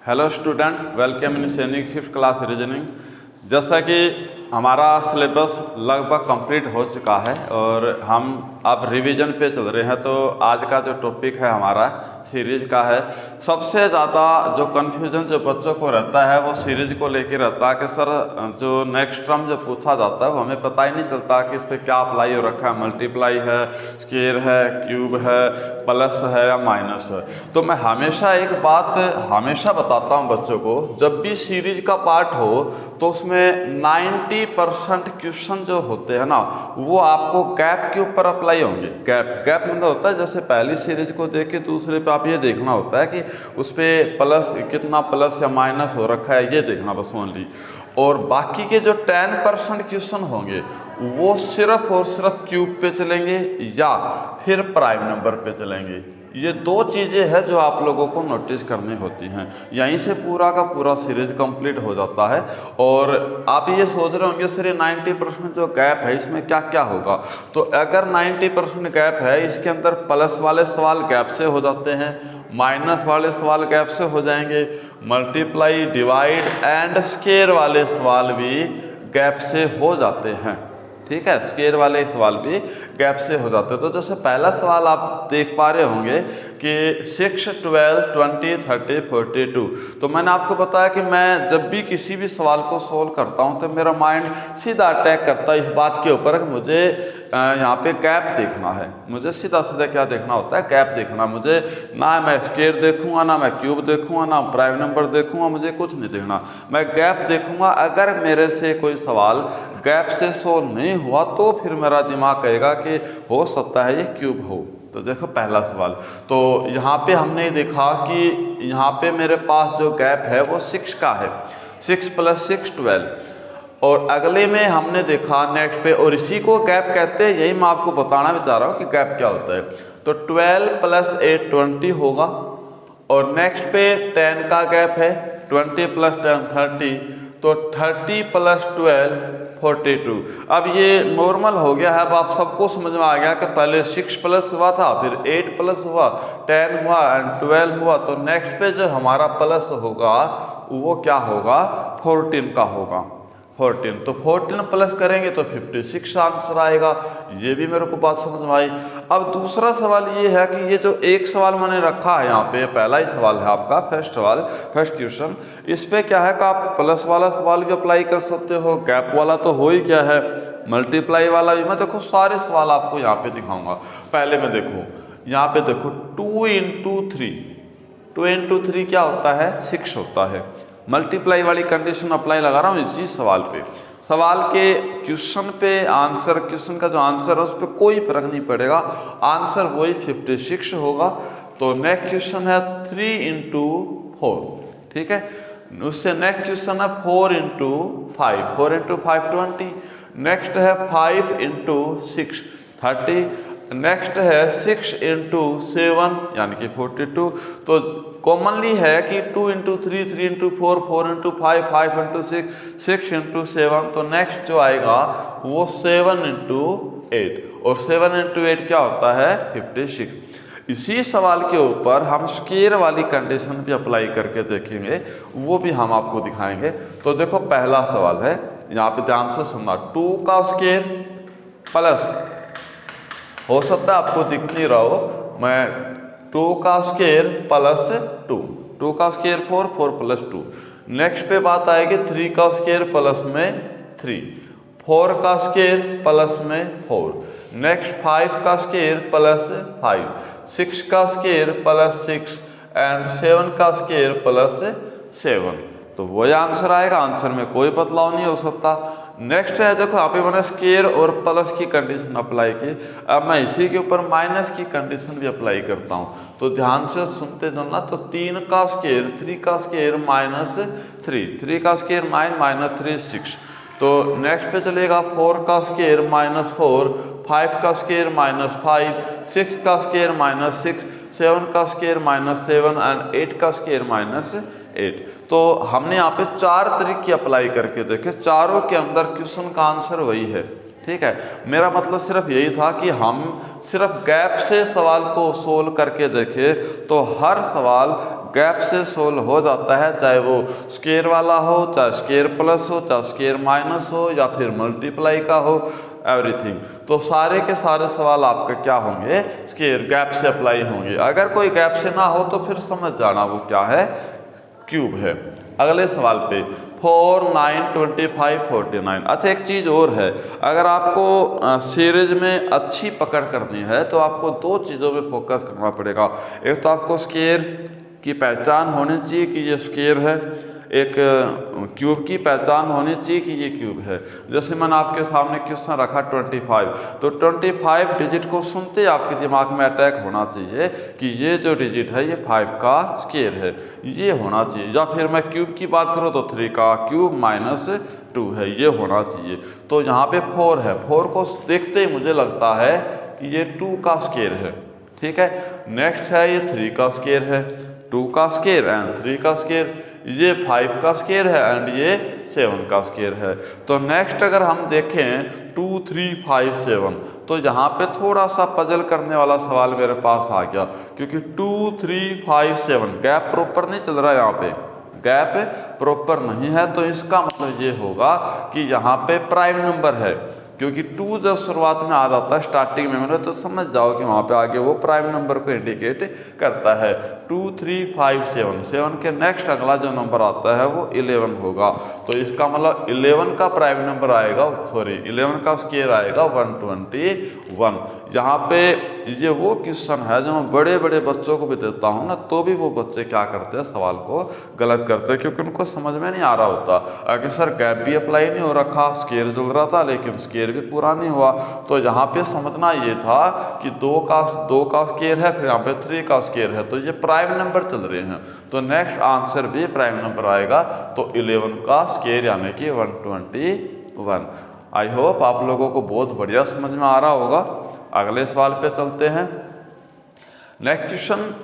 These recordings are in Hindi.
हेलो स्टूडेंट, वेलकम इन सैनिक फिफ्थ क्लास रीजनिंग। जैसा कि हमारा सिलेबस लगभग कंप्लीट हो चुका है और हम अब रिवीजन पे चल रहे हैं, तो आज का जो टॉपिक है हमारा सीरीज का है। सबसे ज़्यादा जो कन्फ्यूजन जो बच्चों को रहता है वो सीरीज को लेकर रहता है कि सर जो नेक्स्ट टर्म जो पूछा जाता है वो हमें पता ही नहीं चलता कि इस पर क्या अप्लाई हो रखा है, मल्टीप्लाई है, स्क्वायर है, क्यूब है, प्लस है या माइनस है। तो मैं हमेशा एक बात हमेशा बताता हूँ बच्चों को, जब भी सीरीज का पार्ट हो तो उसमें 90% क्वेश्चन जो होते हैं ना वो आपको गैप के ऊपर अप्लाई होंगे। गैप मतलब होता है जैसे पहली सीरीज को देख के दूसरे पे आप ये देखना होता है कि उस पर प्लस कितना प्लस या माइनस हो रखा है, ये देखना बस ओनली। और बाकी के जो 10% क्वेश्चन होंगे वो सिर्फ और सिर्फ क्यूब पे चलेंगे या फिर प्राइम नंबर पे चलेंगे। ये दो चीज़ें हैं जो आप लोगों को नोटिस करनी होती हैं। यहीं से पूरा का पूरा सीरीज कंप्लीट हो जाता है। और आप ये सोच रहे होंगे सर 90% जो गैप है इसमें क्या क्या होगा। तो अगर 90% गैप है, इसके अंदर प्लस वाले सवाल गैप से हो जाते हैं, माइनस वाले सवाल गैप से हो जाएंगे, मल्टीप्लाई, डिवाइड एंड स्क्वायर वाले सवाल भी गैप से हो जाते हैं। ठीक है, स्क्वायर वाले सवाल भी गैप से हो जाते हैं। तो जैसे पहला सवाल आप देख पा रहे होंगे कि 6, 12, 20, 30, 42। तो मैंने आपको बताया कि मैं जब भी किसी भी सवाल को सोल्व करता हूं तो मेरा माइंड सीधा अटैक करता है इस बात के ऊपर कि मुझे यहाँ पे गैप देखना है। मुझे सीधा सीधा क्या देखना होता है, गैप देखना। मुझे ना मैं स्क्वायर देखूंगा, ना मैं क्यूब देखूंगा, ना प्राइम नंबर देखूंगा, मुझे कुछ नहीं देखना। मैं गैप देखूंगा। अगर मेरे से कोई सवाल गैप से सोल्व नहीं हुआ तो फिर मेरा दिमाग कहेगा कि हो सकता है ये क्यूब हो। तो देखो पहला सवाल, तो यहाँ पे हमने देखा कि यहाँ पे मेरे पास जो गैप है वो 6 का है। 6 + 6 12। और अगले में हमने देखा नेक्स्ट पे, और इसी को गैप कहते हैं। यही मैं आपको बताना चाह रहा हूँ कि गैप क्या होता है। तो 12 + 8 20 होगा। और नेक्स्ट पे 10 का गैप है, 20 + 10 30। तो 30 + 12 42। अब ये नॉर्मल हो गया है। अब आप सबको समझ में आ गया कि पहले 6 प्लस हुआ था, फिर 8 प्लस हुआ, 10 हुआ एंड 12 हुआ। तो नेक्स्ट पे जो हमारा प्लस होगा वो क्या होगा, 14 का होगा। 14, तो 14 प्लस करेंगे तो 56 आंसर आएगा। ये भी मेरे को बात समझ में आई। अब दूसरा सवाल ये है कि ये जो एक सवाल मैंने रखा है यहाँ पे, पहला ही सवाल है आपका, फर्स्ट क्वेश्चन। इस पे क्या है कि आप प्लस वाला सवाल भी अप्लाई कर सकते हो, गैप वाला तो हो ही क्या है, मल्टीप्लाई वाला भी। मैं देखो सारे सवाल आपको यहाँ पे दिखाऊंगा। पहले में देखो यहाँ पे देखो 2 × 3। 2 × 3 क्या होता है, 6 होता है। मल्टीप्लाई वाली कंडीशन अप्लाई लगा रहा हूँ इसी सवाल पे। सवाल के क्वेश्चन पे आंसर, क्वेश्चन का जो आंसर है उस पर कोई फर्क नहीं पड़ेगा, आंसर वही 56 होगा। तो नेक्स्ट क्वेश्चन है 3 × 4। ठीक है, उससे नेक्स्ट क्वेश्चन है 4 × 5। 4 × 5 20। नेक्स्ट है 5 × 6 30। नेक्स्ट है 6 × 7 यानी कि 42। तो कॉमनली है कि 2 × 3, 3 × 4, 4 × 5, 5 × 6, 6 × 7। तो नेक्स्ट जो आएगा वो 7 × 8। और 7 × 8 क्या होता है, 56। इसी सवाल के ऊपर हम स्क्वायर वाली कंडीशन भी अप्लाई करके देखेंगे, वो भी हम आपको दिखाएंगे। तो देखो पहला सवाल है, यहाँ पे ध्यान से सुनना। 2 का स्क्वायर प्लस, हो सकता है आपको दिख नहीं रहा हो, मैं 2 का स्क्वायर प्लस 2, 2 का स्क्वायर 4, 4 + 2। नेक्स्ट पे बात आएगी 3 का स्क्वायर प्लस में 3, 4 का स्क्वायर प्लस में 4। नेक्स्ट 5 का स्क्वायर प्लस 5, 6 का स्क्वायर प्लस 6 एंड 7 का स्क्वायर प्लस 7। तो वही आंसर आएगा, आंसर में कोई बदलाव नहीं हो सकता। नेक्स्ट है देखो, यहाँ पे मैंने स्क्वायर और प्लस की कंडीशन अप्लाई की। अब मैं इसी के ऊपर माइनस की कंडीशन भी अप्लाई करता हूँ। तो ध्यान से सुनते जाना। तो 3 का स्क्वायर, 3 का स्क्वायर -3, 3 का स्क्वायर 9 -3 6। तो नेक्स्ट पे चलेगा 4 का स्क्वायर -4, 5 का स्क्वायर -5, 6 का स्क्वायर -6, 7 का स्क्वायर -7 एंड 8 का स्क्वायर -8। तो हमने यहाँ पे 4 तरीके अप्लाई करके देखे, चारों के अंदर क्वेश्चन का आंसर वही है। ठीक है, मेरा मतलब सिर्फ यही था कि हम सिर्फ गैप से सवाल को सोल्व करके देखें तो हर सवाल गैप से सोल्व हो जाता है, चाहे वो स्क्वायर वाला हो, चाहे स्क्वायर प्लस हो, चाहे स्क्वायर माइनस हो, या फिर मल्टीप्लाई का हो, एवरीथिंग। तो सारे के सारे सवाल आपके क्या होंगे, स्क्वायर गैप से अप्लाई होंगे। अगर कोई गैप से ना हो तो फिर समझ जाना वो क्या है, क्यूब है। अगले सवाल पे 4, 9, 25, 49। अच्छा, एक चीज़ और है, अगर आपको सीरीज में अच्छी पकड़ करनी है तो आपको दो चीज़ों पे फोकस करना पड़ेगा। एक तो आपको स्क्वायर की पहचान होनी चाहिए कि ये स्क्वायर है, एक क्यूब की पहचान होनी चाहिए कि ये क्यूब है। जैसे मैंने आपके सामने क्वेश्चन रखा 25, तो 25 डिजिट को सुनते आपके दिमाग में अटैक होना चाहिए कि ये जो डिजिट है ये 5 का स्क्वायर है, ये होना चाहिए। या फिर मैं क्यूब की बात करूँ तो 3 का क्यूब माइनस 2 है, ये होना चाहिए। तो यहाँ पे 4 है, 4 को देखते ही मुझे लगता है कि ये 2 का स्क्वायर है, ठीक है। नेक्स्ट है ये 3 का स्क्वायर है, 2 का स्क्वायर एंड 3 का स्क्वायर, ये 5 का स्क्वायर है एंड ये 7 का स्क्वायर है। तो नेक्स्ट अगर हम देखें 2, 3, 5, 7, तो यहाँ पे थोड़ा सा पजल करने वाला सवाल मेरे पास आ गया, क्योंकि 2, 3, 5, 7 गैप प्रॉपर नहीं चल रहा है, यहाँ पे गैप प्रॉपर नहीं है। तो इसका मतलब ये होगा कि यहाँ पे प्राइम नंबर है, क्योंकि 2 जब शुरुआत में आ जाता है स्टार्टिंग में तो समझ जाओ कि वहाँ पे आगे वो प्राइम नंबर को इंडिकेट करता है। 2, 3, 5, 7, 7 के नेक्स्ट अगला जो नंबर आता है वो 11 होगा। तो इसका मतलब 11 का प्राइम नंबर आएगा, सॉरी 11 का स्क्वायर आएगा 121। यहाँ पे ये वो क्वेश्चन है जो मैं बड़े बड़े बच्चों को भी देता हूँ ना, तो भी वो बच्चे क्या करते हैं, सवाल को गलत करते हैं, क्योंकि उनको समझ में नहीं आ रहा होता। अगर सर गैप भी अप्लाई नहीं हो रखा, स्क्वायर चल रहा था लेकिन स्क्वायर भी पूरा नहीं हुआ, तो यहाँ पे समझना ये था कि 2 का स्क्वायर है, फिर यहाँ पे 3 का स्क्वायर है, तो ये प्राइम नंबर चल रहे हैं। तो नेक्स्ट आंसर भी प्राइम नंबर आएगा, तो 11 का स्क्वायर यानी कि 121। आई होप आप लोगों को बहुत बढ़िया समझ में आ रहा होगा। अगले सवाल पे चलते हैं। नेक्स्ट क्वेश्चन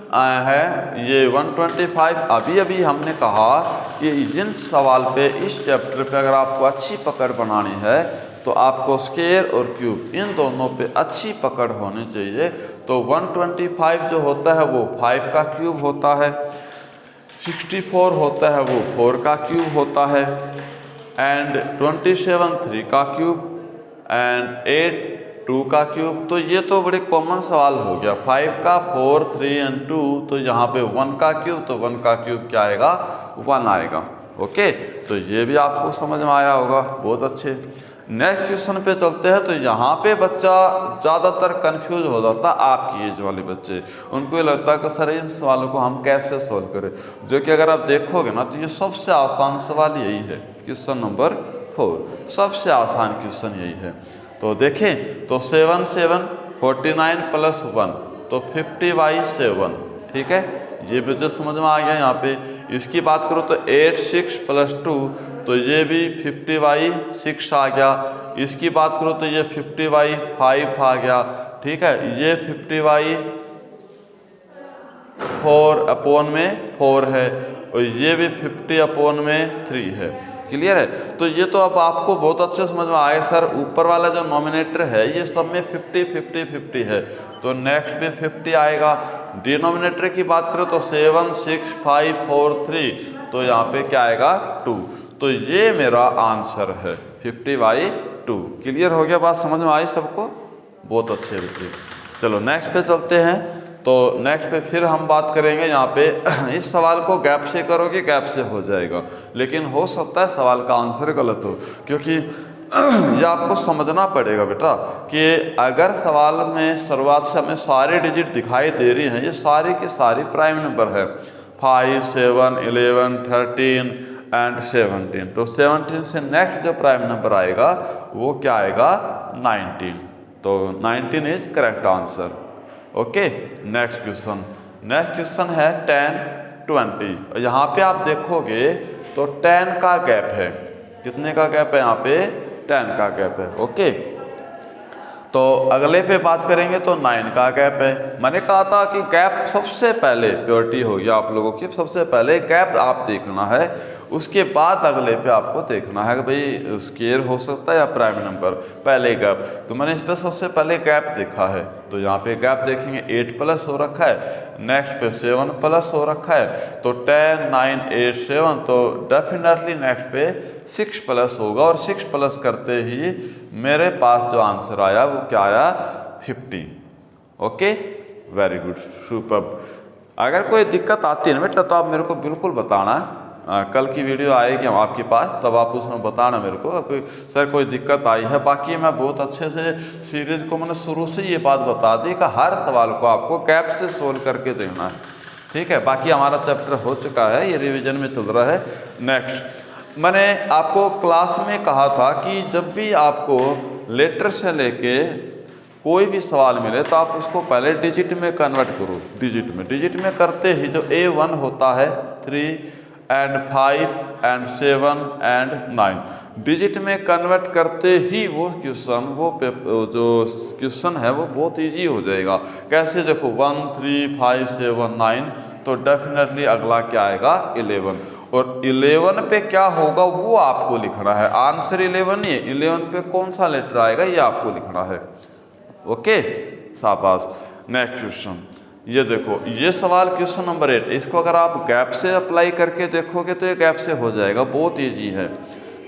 है ये 125। अभी अभी हमने कहा कि जिन सवाल पे इस चैप्टर पे अगर आपको अच्छी पकड़ बनानी है तो आपको स्क्वायर और क्यूब इन दोनों पे अच्छी पकड़ होनी चाहिए। तो 125 जो होता है वो 5 का क्यूब होता है, 64 होता है वो 4 का क्यूब होता है, एंड 27 3 का क्यूब, एंड 8 2 का क्यूब। तो ये तो बड़े कॉमन सवाल हो गया। 5 का 4, 3 एंड 2, तो यहाँ पे 1 का क्यूब, तो 1 का क्यूब क्या आएगा, 1 आएगा। ओके, तो ये भी आपको समझ में आया होगा, बहुत अच्छे। नेक्स्ट क्वेश्चन पे चलते हैं। तो यहाँ पे बच्चा ज़्यादातर कंफ्यूज हो जाता है, आपकी एज वाले बच्चे, उनको ये लगता है कि सर इन सवालों को हम कैसे सोल्व करें, जो कि अगर आप देखोगे ना तो ये सबसे आसान सवाल यही है, क्वेश्चन नंबर 4 सबसे आसान क्वेश्चन यही है। तो देखें तो 7 7 49 प्लस 1 तो 50/7, ठीक है, ये भी तो समझ में आ गया। यहाँ पे इसकी बात करो तो 8 6 प्लस 2 तो ये भी 50/6 आ गया। इसकी बात करो तो ये 50/5 आ गया, ठीक है, ये 50/4 है, और ये भी 50/3 है। क्लियर है। तो ये तो अब आपको बहुत अच्छे समझ में आए सर, ऊपर वाला जो नॉमिनेटर है ये सब में 50 50 50 है, तो नेक्स्ट में 50 आएगा। डिनोमिनेटर की बात करो तो 7 6 5 4 3 तो यहाँ पे क्या आएगा 2, तो ये मेरा आंसर है 50/2। क्लियर हो गया, बात समझ में आई सबको, बहुत अच्छे बच्चे। चलो नेक्स्ट पे चलते हैं। तो नेक्स्ट पे फिर हम बात करेंगे यहाँ पे इस सवाल को गैप से करोगे गैप से हो जाएगा, लेकिन हो सकता है सवाल का आंसर गलत हो, क्योंकि ये आपको समझना पड़ेगा बेटा कि अगर सवाल में शुरुआत से हमें सारे डिजिट दिखाई दे रही हैं, ये सारी की सारी प्राइम नंबर है, 5 7 11 13 एंड 17, तो 17 से नेक्स्ट जो प्राइम नंबर आएगा वो क्या आएगा 19, तो 19 is correct answer. Okay, next question है 10 20। यहाँ पे आप देखोगे तो 10 का गैप है, कितने का गैप है यहाँ पे 10 का गैप है। ओके, तो अगले पे बात करेंगे तो 9 का गैप है। मैंने कहा था कि गैप सबसे पहले प्योरिटी हो गया आप लोगों की, सबसे पहले गैप आप देखना है, उसके बाद अगले पे आपको देखना है कि भाई स्क्वायर हो सकता है या प्राइम नंबर, पहले गैप। तो मैंने इस पर सबसे पहले गैप देखा है, तो यहाँ पे गैप देखेंगे 8 प्लस हो रखा है, नेक्स्ट पे 7 प्लस हो रखा है, तो 10 9 8 7, तो डेफिनेटली नेक्स्ट पे 6 प्लस होगा, और 6 प्लस करते ही मेरे पास जो आंसर आया वो क्या आया, 50। Okay, very good, superb. अगर कोई दिक्कत आती है ना बेटा तो आप मेरे को बिल्कुल बताना। कल की वीडियो आएगी हम आपके पास, तब आप उसमें बताना मेरे को कोई सर कोई दिक्कत आई है। बाकी मैं बहुत अच्छे से सीरीज को मैंने शुरू से ये बात बता दी कि हर सवाल को आपको गैप से सोल्व करके देना है, ठीक है। बाकी हमारा चैप्टर हो चुका है, ये रिवीजन में चल रहा है। नेक्स्ट मैंने आपको क्लास में कहा था कि जब भी आपको लेटर से लेके कोई भी सवाल मिले तो आप उसको पहले डिजिट में कन्वर्ट करो। डिजिट में करते ही जो A1 होता है 3 and 5 and 7 and 9, डिजिट में कन्वर्ट करते ही वो क्वेश्चन, जो क्वेश्चन है वो बहुत इजी हो जाएगा। कैसे, देखो 1 3 5 7 9, तो डेफिनेटली अगला क्या आएगा 11, और 11 पे क्या होगा वो आपको लिखना है। आंसर 11 नहीं है, 11 पे कौन सा लेटर आएगा ये आपको लिखना है। ओके, शाबाश। नेक्स्ट क्वेश्चन, ये देखो, ये सवाल क्वेश्चन नंबर 8, इसको अगर आप गैप से अप्लाई करके देखोगे तो ये गैप से हो जाएगा, बहुत ईजी है,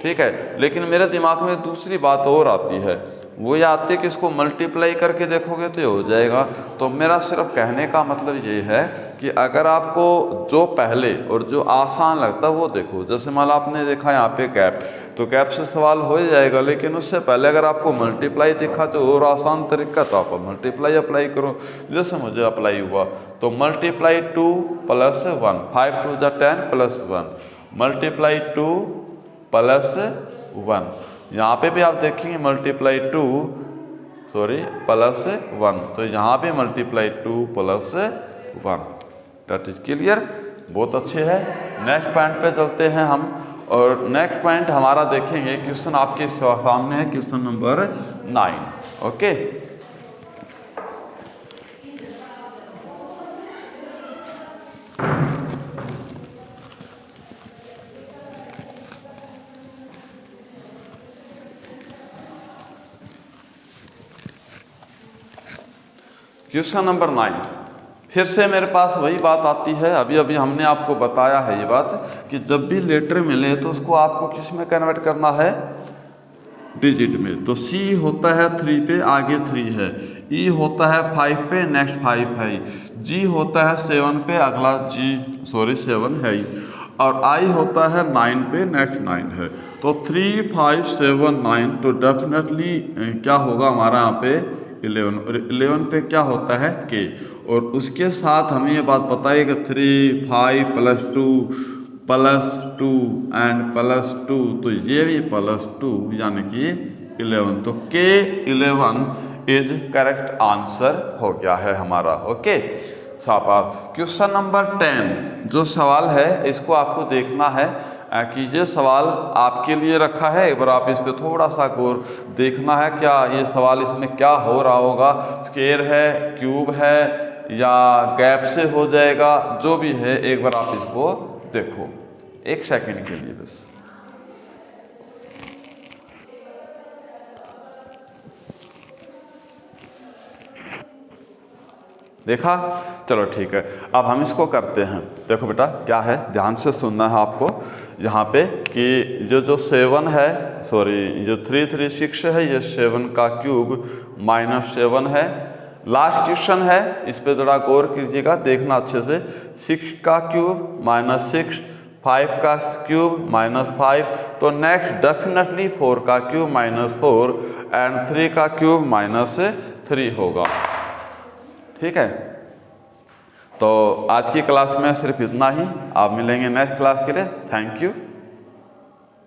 ठीक है। लेकिन मेरे दिमाग में दूसरी बात और आती है, वो ये आती है कि इसको मल्टीप्लाई करके देखोगे तो ये हो जाएगा। तो मेरा सिर्फ कहने का मतलब ये है कि अगर आपको जो पहले और जो आसान लगता है वो देखो। जैसे मान लो आपने देखा यहाँ पे गैप, तो गैप से सवाल हो जाएगा, लेकिन उससे पहले अगर आपको मल्टीप्लाई दिखा तो और आसान तरीका, तो आप मल्टीप्लाई अप्लाई करो। जैसे मुझे अप्लाई हुआ तो मल्टीप्लाई 2 प्लस 1, 5 2 जा 10 प्लस 1, मल्टीप्लाई 2 प्लस 1। यहाँ पे भी आप देखेंगे मल्टीप्लाई 2 प्लस 1, तो यहाँ पे multiply 2 plus 1। That is clear, बहुत अच्छे है। नेक्स्ट पॉइंट पे चलते हैं हम, और नेक्स्ट पॉइंट हमारा देखेंगे, क्वेश्चन आपके सामने है, question number 9। Okay, question number 9। फिर से मेरे पास वही बात आती है, अभी हमने आपको बताया है ये बात कि जब भी लेटर मिले तो उसको आपको किस में कन्वर्ट करना है, डिजिट में। तो C होता है 3 पे, आगे 3 है, E होता है 5 पे, नेक्स्ट 5 है, G होता है 7 पे, अगला 7 है, और I होता है 9 पे, नेक्स्ट 9 है। तो 3 5 7 9, तो डेफिनेटली क्या होगा हमारा यहाँ पे 11, और 11 पे क्या होता है K, और उसके साथ हमें ये बात पता है कि 3 5 प्लस 2 एंड प्लस 2, तो ये भी प्लस 2 यानी कि 11, तो K 11 इज करेक्ट आंसर हो गया है हमारा। ओके, शाबाश। क्वेश्चन नंबर 10 जो सवाल है इसको आपको देखना है कि ये सवाल आपके लिए रखा है, एक बार आप इस पर थोड़ा सा गौर देखना है, क्या ये सवाल इसमें क्या हो रहा होगा, स्क्वायर है, क्यूब है, या गैप से हो जाएगा, जो भी है एक बार आप इसको देखो, 1 सेकंड के लिए बस। देखा, चलो ठीक है, अब हम इसको करते हैं। देखो बेटा क्या है, ध्यान से सुनना है आपको यहाँ पे कि जो 7 है, जो 3 3 6 है, ये 7 का क्यूब -7 है। लास्ट क्वेश्चन है, इस पे थोड़ा गौर कीजिएगा, देखना अच्छे से। 6 का क्यूब -6, 5 का क्यूब -5, तो नेक्स्ट डेफिनेटली 4 का क्यूब -4 एंड 3 का क्यूब -3 होगा, ठीक है। तो आज की क्लास में सिर्फ इतना ही, आप मिलेंगे नेक्स्ट क्लास के लिए। Thank you.